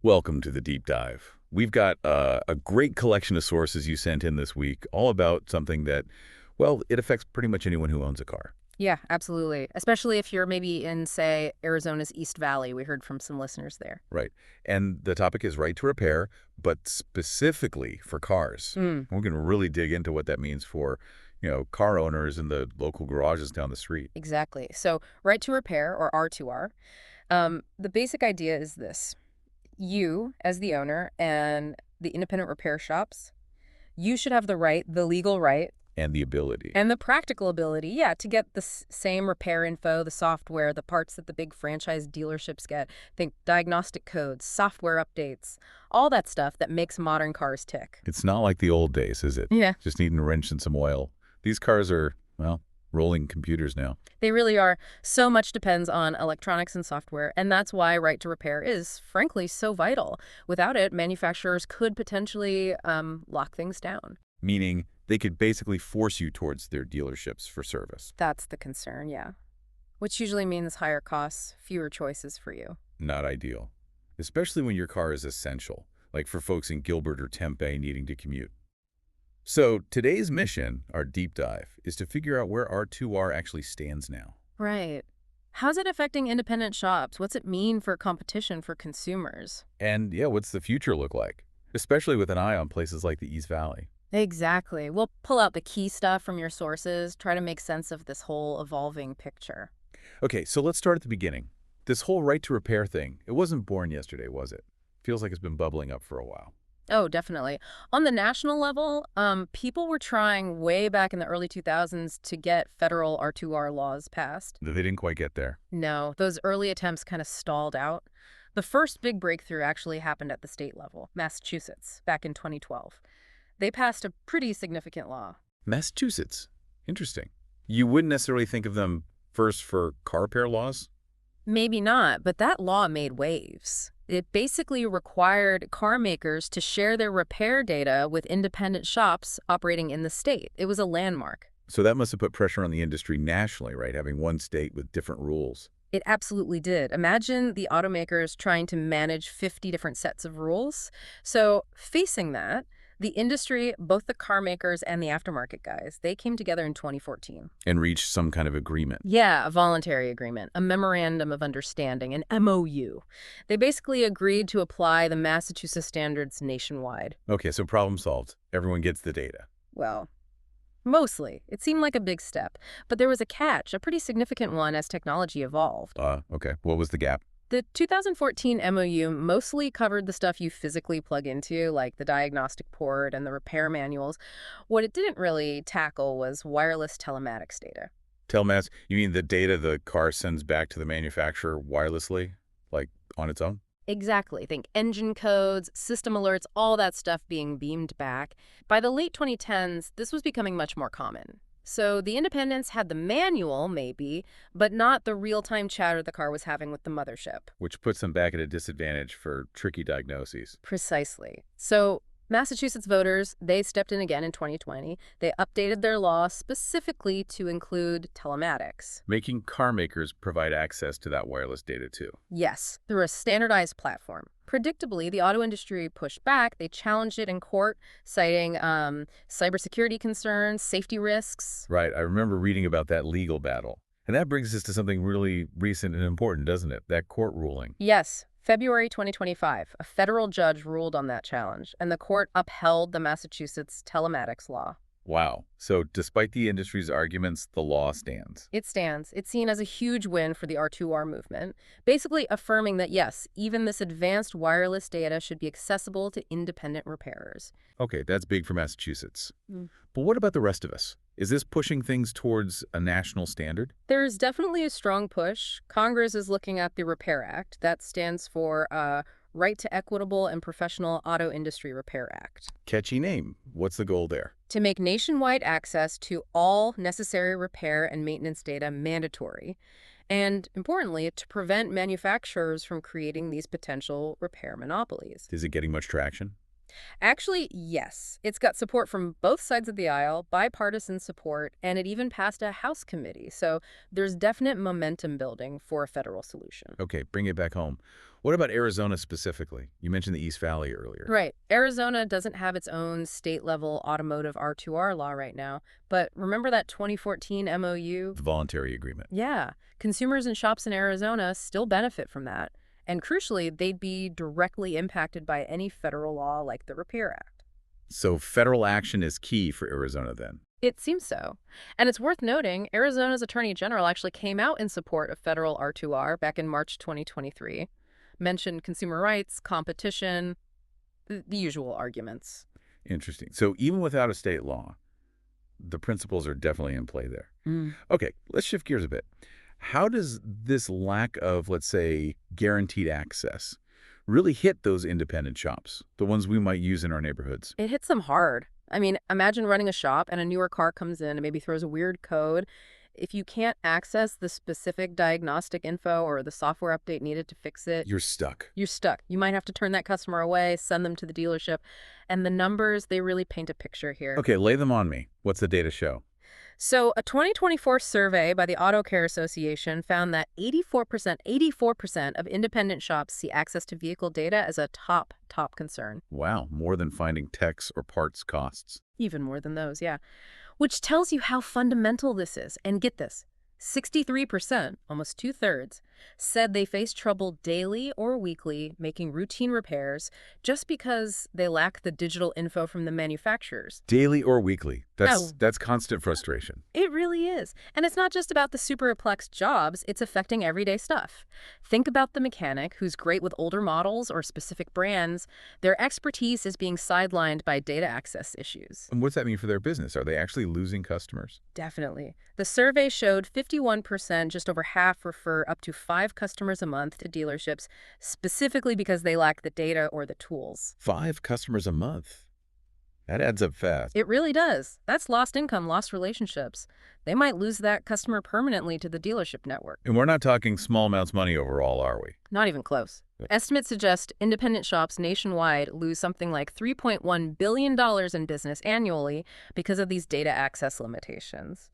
Welcome to the deep dive. We've got a great collection of sources you sent in this week, all about something that, well, it affects pretty much anyone who owns a car. Yeah, absolutely. Especially if you're maybe in, say, Arizona's East Valley. We heard from some listeners there. Right. And the topic is right to repair, but specifically for cars. Mm, We're going to really dig into what that means for, car owners in the local garages down the street. exactly. So, right to repair, or R2R, the basic idea is this. You, as the owner, and the independent repair shops, you should have the right, the legal right, And the ability. and the practical ability, yeah, to get the same repair info, the software, the parts that the big franchise dealerships get. Think diagnostic codes, software updates, all that stuff that makes modern cars tick. It's not like the old days, is it? Yeah. Just needing a wrench and some oil. These cars are, well, rolling computers now. They really are. So much depends on electronics and software, and that's why right to repair is, frankly, so vital. Without it, manufacturers could potentially lock things down. Meaning they could basically force you towards their dealerships for service. That's the concern, yeah. Which usually means higher costs, fewer choices for you. Not ideal, especially when your car is essential, like for folks in Gilbert or Tempe needing to commute. So today's mission, our deep dive, is to figure out where R2R actually stands now. Right. How's it affecting independent shops? What's it mean for competition for consumers? And yeah, what's the future look like? Especially with an eye on places like the East Valley. Exactly. We'll pull out the key stuff from your sources, try to make sense of this whole evolving picture. Okay, so let's start at the beginning. This whole right to repair thing, it wasn't born yesterday, was it? Feels like it's been bubbling up for a while. Oh, definitely. On the national level, people were trying way back in the early 2000s to get federal R2R laws passed. They didn't quite get there. No, those early attempts kind of stalled out. The first big breakthrough actually happened at the state level, Massachusetts, back in 2012. They passed a pretty significant law. Massachusetts. Interesting. You wouldn't necessarily think of them first for car repair laws? Maybe not, but that law made waves. It basically required car makers to share their repair data with independent shops operating in the state. It was a landmark. So that must have put pressure on the industry nationally, right? Having one state with different rules. It absolutely did. Imagine the automakers trying to manage 50 different sets of rules. So, facing that, the industry, both the car makers and the aftermarket guys, they came together in 2014. And reach some kind of agreement. Yeah, a voluntary agreement, a memorandum of understanding, an MOU. They basically agreed to apply the Massachusetts standards nationwide. Okay, so problem solved. Everyone gets the data. Well, mostly. It seemed like a big step, but there was a catch, a pretty significant one as technology evolved. Okay. What was the gap? The 2014 MOU mostly covered the stuff you physically plug into, like the diagnostic port and the repair manuals. What it didn't really tackle was wireless telematics data. Telmats, you mean the data the car sends back to the manufacturer wirelessly? Like on its own? Exactly. Think engine codes, system alerts, all that stuff being beamed back. By the late 2010s, this was becoming much more common. So the independents had the manual, maybe, but not the real-time chatter the car was having with the mothership. Which puts them back at a disadvantage for tricky diagnoses. Precisely. So Massachusetts voters, they stepped in again in 2020. They updated their law specifically to include telematics. Making car makers provide access to that wireless data too. Yes, through a standardized platform. Predictably, the auto industry pushed back. They challenged it in court, citing cybersecurity concerns, safety risks. Right, I remember reading about that legal battle. And that brings us to something really recent and important, doesn't it? That court ruling. Yes, February 2025, a federal judge ruled on that challenge, and the court upheld the Massachusetts telematics law. Wow. So despite the industry's arguments, the law stands. It stands. It's seen as a huge win for the R2R movement, basically affirming that, yes, even this advanced wireless data should be accessible to independent repairers. Okay, that's big for Massachusetts. Mm. But what about the rest of us? Is this pushing things towards a national standard? There's definitely a strong push. Congress is looking at the Repair Act. That stands for Right to Equitable and Professional Auto Industry Repair Act. Catchy name. What's the goal there? To make nationwide access to all necessary repair and maintenance data mandatory, and importantly, to prevent manufacturers from creating these potential repair monopolies. Is it getting much traction? Actually, yes. It's got support from both sides of the aisle, bipartisan support, and it even passed a House committee. So there's definite momentum building for a federal solution. Okay, bring it back home. What about Arizona specifically? You mentioned the East Valley earlier. Right. Arizona doesn't have its own state-level Automotive R2R law right now, but remember that 2014 MOU? The voluntary agreement. Yeah. Consumers and shops in Arizona still benefit from that. And crucially, they'd be directly impacted by any federal law like the Repair Act. So federal action is key for Arizona then. It seems so. And it's worth noting, Arizona's Attorney General actually came out in support of federal R2R back in March 2023. Mentioned consumer rights, competition, the usual arguments. Interesting. So even without a state law, the principles are definitely in play there. Mm. Okay, let's shift gears a bit. How does this lack of, let's say, guaranteed access really hit those independent shops, the ones we might use in our neighborhoods? It hits them hard. I mean, imagine running a shop and a newer car comes in and maybe throws a weird code. If you can't access the specific diagnostic info or the software update needed to fix it, You're stuck. you're stuck. You might have to turn that customer away, send them to the dealership. And the numbers, they really paint a picture here. Okay, lay them on me. What's the data show? So a 2024 survey by the Auto Care Association found that 84% of independent shops see access to vehicle data as a top concern. Wow, more than finding techs or parts costs. Even more than those, yeah. Which tells you how fundamental this is. And get this, 63%, almost two-thirds, said they face trouble daily or weekly making routine repairs just because they lack the digital info from the manufacturers. Daily or weekly. Oh. That's constant frustration. It really is. And it's not just about the superplex jobs, it's affecting everyday stuff. Think about the mechanic who's great with older models or specific brands. Their expertise is being sidelined by data access issues. And what's that mean for their business? Are they actually losing customers? Definitely. The survey showed 51%, just over half, refer up to 5 customers a month to dealerships, specifically because they lack the data or the tools. 5 customers a month. That adds up fast. It really does. That's lost income, lost relationships. They might lose that customer permanently to the dealership network. And we're not talking small amounts of money overall, are we? Not even close. Estimates suggest independent shops nationwide lose something like $3.1 billion in business annually because of these data access limitations.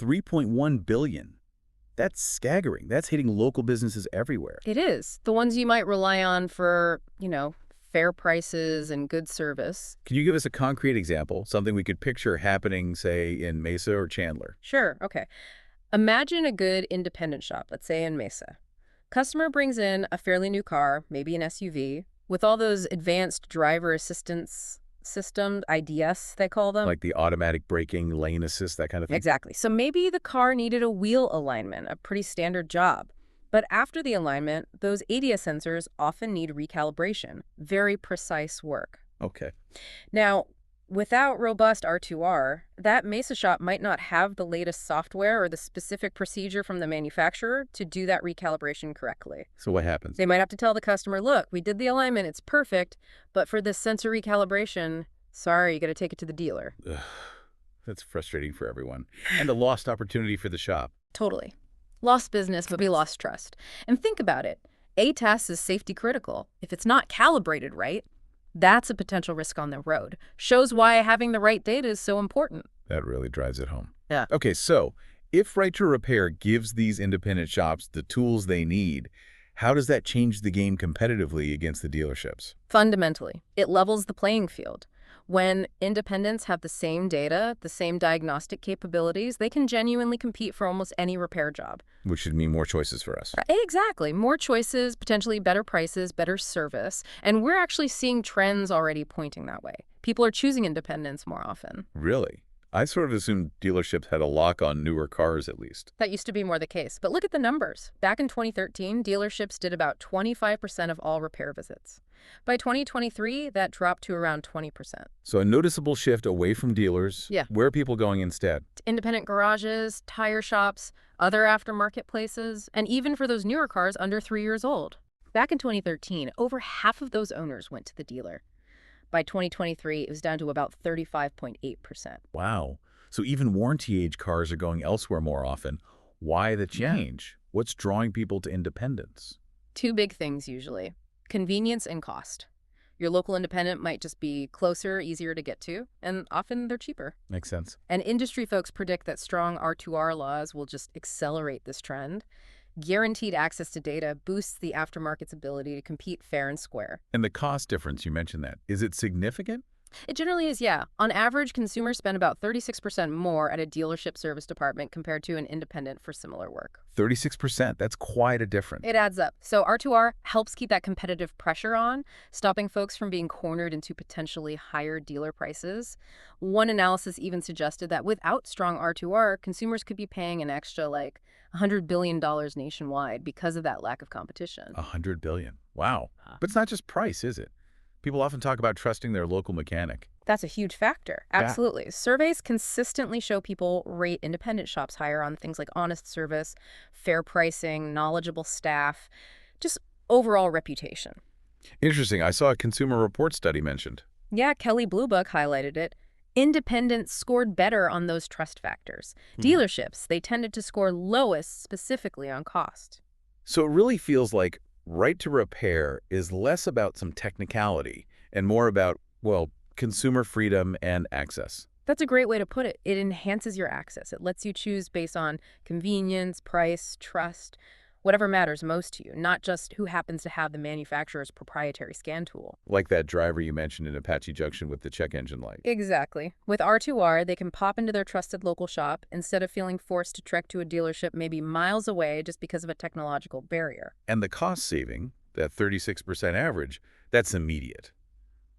$3.1 billion. That's staggering. That's hitting local businesses everywhere. It is. The ones you might rely on for, fair prices and good service. Can you give us a concrete example, something we could picture happening, say, in Mesa or Chandler? Sure, okay. Imagine a good independent shop, let's say in Mesa. Customer brings in a fairly new car, maybe an SUV, with all those advanced driver assistance systems, IDS they call them. Like the automatic braking, lane assist, that kind of thing? Exactly. So maybe the car needed a wheel alignment, a pretty standard job. But after the alignment, those ADS sensors often need recalibration, very precise work. Okay. Now, without robust R2R, that Mesa shop might not have the latest software or the specific procedure from the manufacturer to do that recalibration correctly. So what happens? They might have to tell the customer, look, we did the alignment, it's perfect, but for this sensor recalibration, sorry, you got to take it to the dealer. Ugh, that's frustrating for everyone. And a lost opportunity for the shop. Totally. Lost business, but we lost trust. And think about it. ATAS is safety critical. If it's not calibrated right, that's a potential risk on the road. Shows why having the right data is so important. That really drives it home. Yeah. Okay, so if Right to Repair gives these independent shops the tools they need, how does that change the game competitively against the dealerships? Fundamentally, it levels the playing field. When independents have the same data, the same diagnostic capabilities, they can genuinely compete for almost any repair job. Which should mean more choices for us. Exactly. More choices, potentially better prices, better service. And we're actually seeing trends already pointing that way. People are choosing independents more often. Really? I sort of assumed dealerships had a lock on newer cars at least. That used to be more the case. But look at the numbers. Back in 2013, dealerships did about 25% of all repair visits. By 2023, that dropped to around 20%. So a noticeable shift away from dealers. Yeah. Where are people going instead? Independent garages, tire shops, other aftermarket places, and even for those newer cars under 3 years old. Back in 2013, over half of those owners went to the dealer. By 2023, it was down to about 35.8%. Wow. So even warranty-age cars are going elsewhere more often. Why the change? What's drawing people to independence? 2 big things usually. Convenience and cost. Your local independent might just be closer, easier to get to, and often they're cheaper. Makes sense. And industry folks predict that strong R2R laws will just accelerate this trend. Guaranteed access to data boosts the aftermarket's ability to compete fair and square. And the cost difference, you mentioned that. Is it significant? It generally is, yeah. On average, consumers spend about 36% more at a dealership service department compared to an independent for similar work. 36%. That's quite a difference. It adds up. So R2R helps keep that competitive pressure on, stopping folks from being cornered into potentially higher dealer prices. One analysis even suggested that without strong R2R, consumers could be paying an extra like $100 billion nationwide because of that lack of competition. 100 billion. Wow. But it's not just price, is it? People often talk about trusting their local mechanic. That's a huge factor. Yeah. Absolutely. Surveys consistently show people rate independent shops higher on things like honest service, fair pricing, knowledgeable staff, just overall reputation. Interesting. I saw a Consumer Report study mentioned. Yeah, Kelly Blue Book highlighted it. Independents scored better on those trust factors. Hmm. Dealerships, they tended to score lowest specifically on cost. So it really feels like right to repair is less about some technicality and more about, well, consumer freedom and access. That's a great way to put it. It enhances your access. It lets you choose based on convenience, price, trust, whatever matters most to you, not just who happens to have the manufacturer's proprietary scan tool. Like that driver you mentioned in Apache Junction with the check engine light. Exactly. With R2R, they can pop into their trusted local shop instead of feeling forced to trek to a dealership maybe miles away just because of a technological barrier. And the cost saving, that 36% average, that's immediate.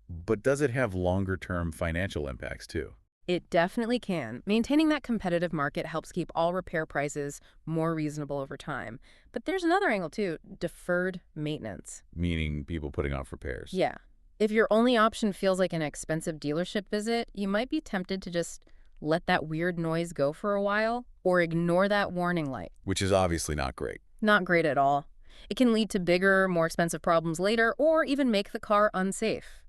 But does it have longer-term financial impacts too? It definitely can. Maintaining that competitive market helps keep all repair prices more reasonable over time. But there's another angle too, deferred maintenance. Meaning people putting off repairs. Yeah. If your only option feels like an expensive dealership visit, you might be tempted to just let that weird noise go for a while or ignore that warning light. Which is obviously not great. Not great at all. It can lead to bigger, more expensive problems later or even make the car unsafe.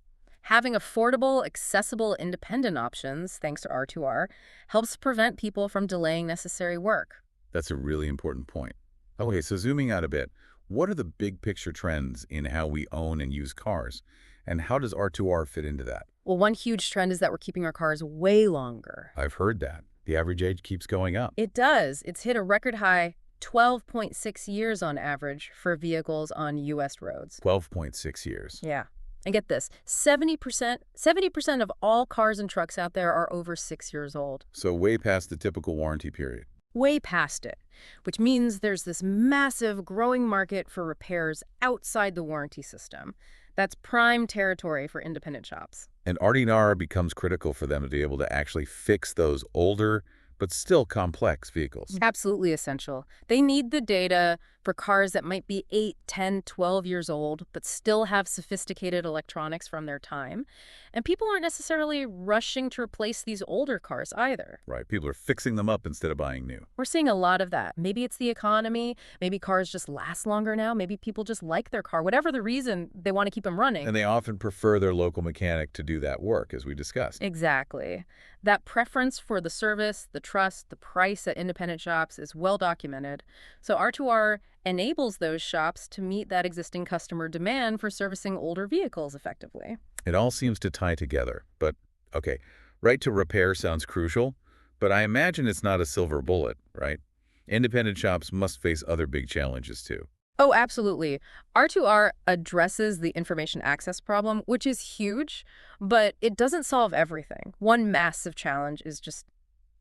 Having affordable, accessible, independent options, thanks to R2R, helps prevent people from delaying necessary work. That's a really important point. Okay, so zooming out a bit, what are the big picture trends in how we own and use cars? And how does R2R fit into that? Well, one huge trend is that we're keeping our cars way longer. I've heard that. The average age keeps going up. It does. It's hit a record high 12.6 years on average for vehicles on U.S. roads. 12.6 years. Yeah. And get this, 70% of all cars and trucks out there are over 6 years old. So way past the typical warranty period. Way past it, which means there's this massive growing market for repairs outside the warranty system. That's prime territory for independent shops. And R2R becomes critical for them to be able to actually fix those older but still complex vehicles. Absolutely essential. They need the data for cars that might be 8, 10, 12 years old, but still have sophisticated electronics from their time. And people aren't necessarily rushing to replace these older cars either. Right, people are fixing them up instead of buying new. We're seeing a lot of that. Maybe it's the economy, maybe cars just last longer now, maybe people just like their car, whatever the reason, they want to keep them running. And they often prefer their local mechanic to do that work, as we discussed. Exactly. That preference for the service, the trust, the price at independent shops is well documented. So R2R enables those shops to meet that existing customer demand for servicing older vehicles effectively. It all seems to tie together. But, okay, right to repair sounds crucial, but I imagine it's not a silver bullet, right? Independent shops must face other big challenges too. Oh, absolutely. R2R addresses the information access problem, which is huge, but it doesn't solve everything. One massive challenge is just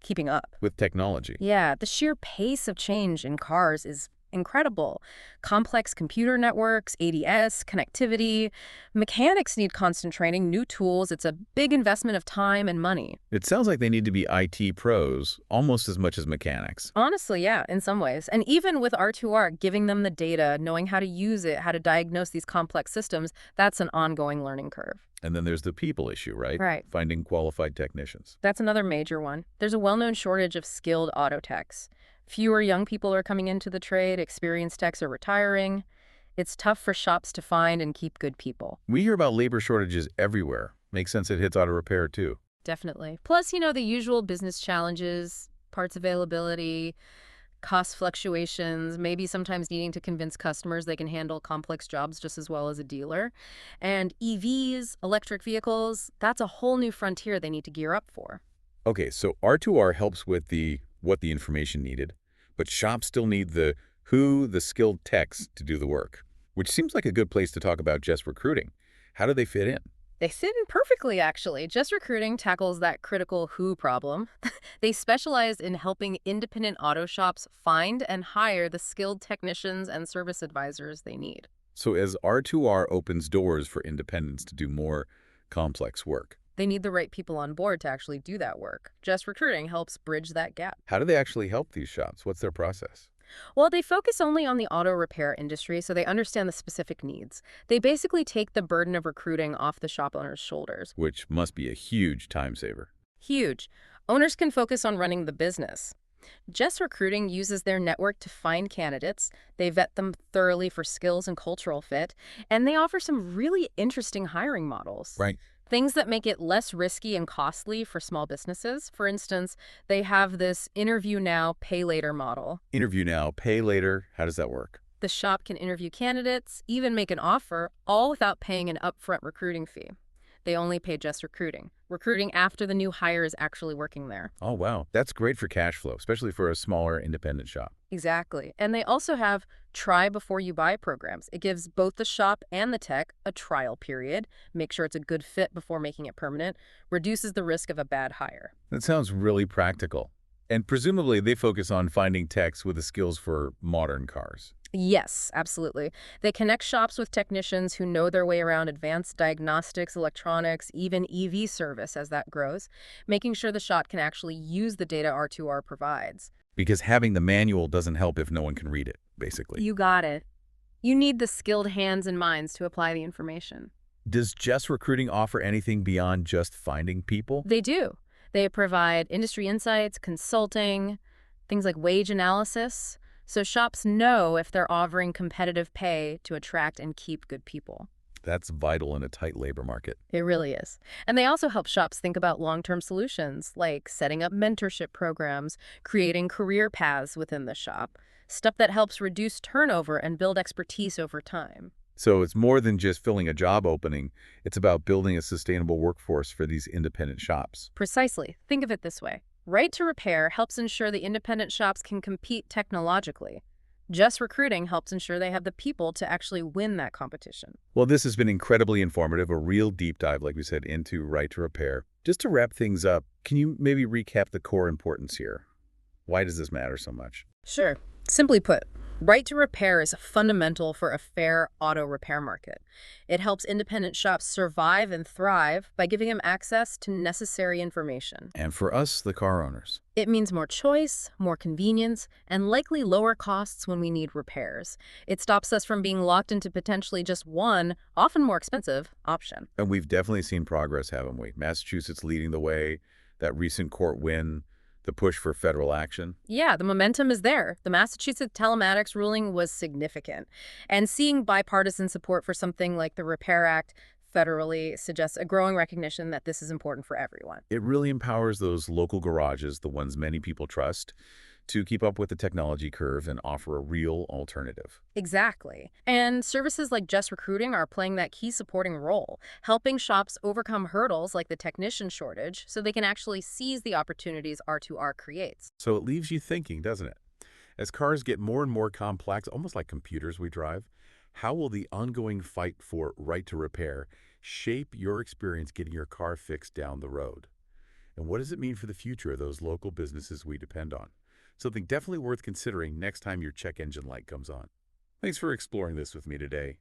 keeping up. With technology. Yeah, the sheer pace of change in cars is incredible. Complex computer networks, ADS, connectivity. Mechanics need constant training, new tools. It's a big investment of time and money. It sounds like they need to be IT pros almost as much as mechanics. Honestly, yeah, in some ways. And even with R2R, giving them the data, knowing how to use it, how to diagnose these complex systems, that's an ongoing learning curve. And then there's the people issue, right? Right. Finding qualified technicians. That's another major one. There's a well-known shortage of skilled auto techs. Fewer young people are coming into the trade, experienced techs are retiring. It's tough for shops to find and keep good people. We hear about labor shortages everywhere. Makes sense it hits auto repair too. Definitely. Plus, the usual business challenges, parts availability, cost fluctuations, maybe sometimes needing to convince customers they can handle complex jobs just as well as a dealer. And EVs, electric vehicles, that's a whole new frontier they need to gear up for. Okay, so R2R helps with what the information needed, but shops still need the Who the skilled techs to do the work, which seems like a good place to talk about Jess Recruiting. How do they fit in? They fit in perfectly, actually. Just Recruiting tackles that critical who problem. They specialize in helping independent auto shops find and hire the skilled technicians and service advisors they need. So as R2R opens doors for independents to do more complex work, They need the right people on board to actually do that work. Just Recruiting helps bridge that gap. how do they actually help these shops? What's their process? Well, they focus only on the auto repair industry, so they understand the specific needs. They basically take the burden of recruiting off the shop owner's shoulders. Which must be a huge time saver. Huge. Owners can focus on running the business. Jess Recruiting uses their network to find candidates. They vet them thoroughly for skills and cultural fit, and they offer some really interesting hiring models. Right. Things that make it less risky and costly for small businesses. For instance, they have this interview now, pay later model. Interview now, pay later. How does that work? The shop can interview candidates, even make an offer, all without paying an upfront recruiting fee. They only pay Just recruiting after the new hire is actually working there. Oh, wow. That's great for cash flow, especially for a smaller independent shop. Exactly. And they also have try before you buy programs. It gives both the shop and the tech a trial period, make sure it's a good fit before making it permanent, reduces the risk of a bad hire. That sounds really practical. And presumably they focus on finding techs with the skills for modern cars. Yes, absolutely. They connect shops with technicians who know their way around advanced diagnostics, electronics, even EV service as that grows, making sure the shop can actually use the data R2R provides. Because having the manual doesn't help if no one can read it, basically. You got it. You need the skilled hands and minds to apply the information. Does Jess Recruiting offer anything beyond just finding people? They do. They provide industry insights, consulting, things like wage analysis, so shops know if they're offering competitive pay to attract and keep good people. That's vital in a tight labor market. It really is. And they also help shops think about long-term solutions, like setting up mentorship programs, creating career paths within the shop, stuff that helps reduce turnover and build expertise over time. So it's more than just filling a job opening. It's about building a sustainable workforce for these independent shops. Precisely. Think of it this way. Right to Repair helps ensure the independent shops can compete technologically. Just Recruiting helps ensure they have the people to actually win that competition. Well, this has been incredibly informative, a real deep dive, like we said, into Right to Repair. Just to wrap things up, can you maybe recap the core importance here? Why does this matter so much? Sure. Simply put, Right to Repair is fundamental for a fair auto repair market. It helps independent shops survive and thrive by giving them access to necessary information. And for us, the car owners. It means more choice, more convenience, and likely lower costs when we need repairs. It stops us from being locked into potentially just one, often more expensive, option. And we've definitely seen progress, haven't we? Massachusetts leading the way, that recent court win, the push for federal action. Yeah, the momentum is there. The Massachusetts telematics ruling was significant. And seeing bipartisan support for something like the Repair Act federally suggests a growing recognition that this is important for everyone. It really empowers those local garages, the ones many people trust, to keep up with the technology curve and offer a real alternative. Exactly. And services like Just Recruiting are playing that key supporting role, helping shops overcome hurdles like the technician shortage so they can actually seize the opportunities R2R creates. So it leaves you thinking, doesn't it? As cars get more and more complex, almost like computers we drive, how will the ongoing fight for right to repair shape your experience getting your car fixed down the road? And what does it mean for the future of those local businesses we depend on? Something definitely worth considering next time your check engine light comes on. Thanks for exploring this with me today.